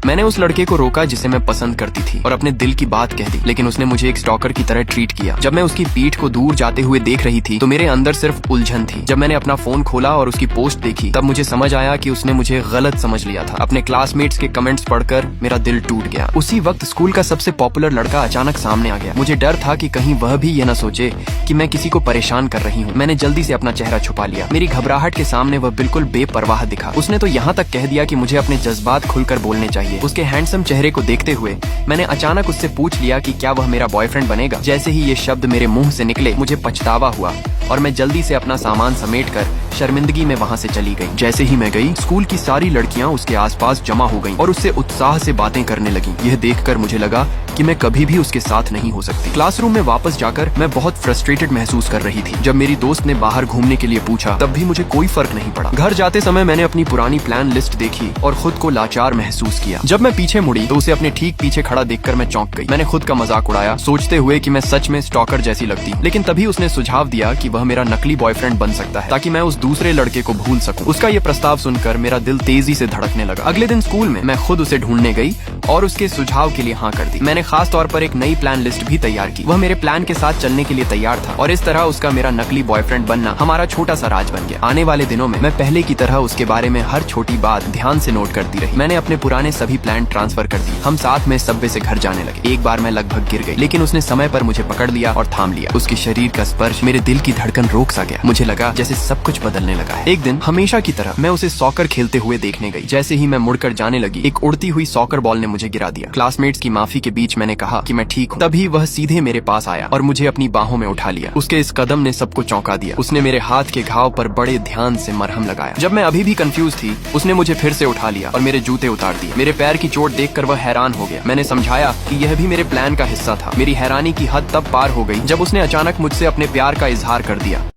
मैंने उस लड़के को रोका जिसे मैं पसंद करती थी और अपने दिल की बात कह दी, लेकिन उसने मुझे एक स्टॉकर की तरह ट्रीट किया। जब मैं उसकी पीठ को दूर जाते हुए देख रही थी तो मेरे अंदर सिर्फ उलझन थी। जब मैंने अपना फोन खोला और उसकी पोस्ट देखी तब मुझे समझ आया कि उसने मुझे गलत समझ लिया था। अपने क्लासमेट्स के कमेंट्स पढ़कर मेरा दिल टूट गया। उसी वक्त स्कूल का सबसे पॉपुलर लड़का अचानक सामने आ गया। मुझे डर था कि कहीं वह भी ये न सोचे कि मैं किसी को परेशान कर रही हूँ। मैंने जल्दी से अपना चेहरा छुपा लिया। मेरी घबराहट के सामने वह बिल्कुल बेपरवाह दिखा। उसने तो यहाँ तक कह दिया कि मुझे अपने जज्बात खुलकर बोलने चाहिए। उसके हैंडसम चेहरे को देखते हुए मैंने अचानक उससे पूछ लिया कि क्या वह मेरा बॉयफ्रेंड बनेगा। जैसे ही ये शब्द मेरे मुंह से निकले मुझे पछतावा हुआ और मैं जल्दी से अपना सामान समेटकर शर्मिंदगी में वहाँ से चली गई। जैसे ही मैं गई स्कूल की सारी लड़कियाँ उसके आसपास जमा हो गईं और उससे उत्साह से बातें करने लगीं। यह देखकर मुझे लगा कि मैं कभी भी उसके साथ नहीं हो सकती। क्लासरूम में वापस जाकर मैं बहुत फ्रस्ट्रेटेड महसूस कर रही थी। जब मेरी दोस्त ने बाहर घूमने के लिए पूछा तब भी मुझे कोई फर्क नहीं पड़ा। घर जाते समय मैंने अपनी पुरानी प्लान लिस्ट देखी और खुद को लाचार महसूस किया। जब मैं पीछे मुड़ी तो उसे अपने ठीक पीछे खड़ा देखकर मैं चौंक गई। मैंने खुद का मजाक उड़ाया सोचते हुए कि मैं सच में स्टॉकर जैसी लगती। लेकिन तभी उसने सुझाव दिया कि वह मेरा नकली बॉयफ्रेंड बन सकता है ताकि मैं उस दूसरे लड़के को भूल सकूं। उसका ये प्रस्ताव सुनकर मेरा दिल तेजी से धड़कने लगा। अगले दिन स्कूल में मैं खुद उसे ढूंढने गई और उसके सुझाव के लिए हाँ कर दी। मैंने खास तौर पर एक नई प्लान लिस्ट भी तैयार की। वह मेरे प्लान के साथ चलने के लिए तैयार था और इस तरह उसका मेरा नकली बॉयफ्रेंड बनना हमारा छोटा सा राज बन गया। आने वाले दिनों में मैं पहले की तरह उसके बारे में हर छोटी बात ध्यान से नोट करती रही। मैंने अपने पुराने सभी प्लान ट्रांसफर कर दी। हम साथ में सबवे से घर जाने लगे। एक बार मैं लगभग गिर गई लेकिन उसने समय पर मुझे पकड़ लिया और थाम लिया। उसके शरीर का स्पर्श मेरे दिल की धड़कन रोक सा गया। मुझे लगा जैसे सब कुछ बदलने लगा है। एक दिन हमेशा की तरह मैं उसे सॉकर खेलते हुए देखने गई। जैसे ही मैं मुड़कर जाने लगी एक उड़ती हुई सॉकर बॉल ने मुझे गिरा दिया। क्लासमेट्स की माफी के बीच मैंने कहा कि मैं ठीक हूँ। तभी वह सीधे मेरे पास आया और मुझे अपनी बाहों में उठा लिया। उसके इस कदम ने सबको चौंका दिया। उसने मेरे हाथ के घाव पर बड़े ध्यान से मरहम लगाया। जब मैं अभी भी कंफ्यूज थी उसने मुझे फिर से उठा लिया और मेरे जूते उतार दिए। मेरे पैर की चोट देखकर वह हैरान हो गया। मैंने समझाया कि यह भी मेरे प्लान का हिस्सा था। मेरी हैरानी की हद तब पार हो गई जब उसने अचानक मुझसे अपने प्यार का इजहार कर दिया।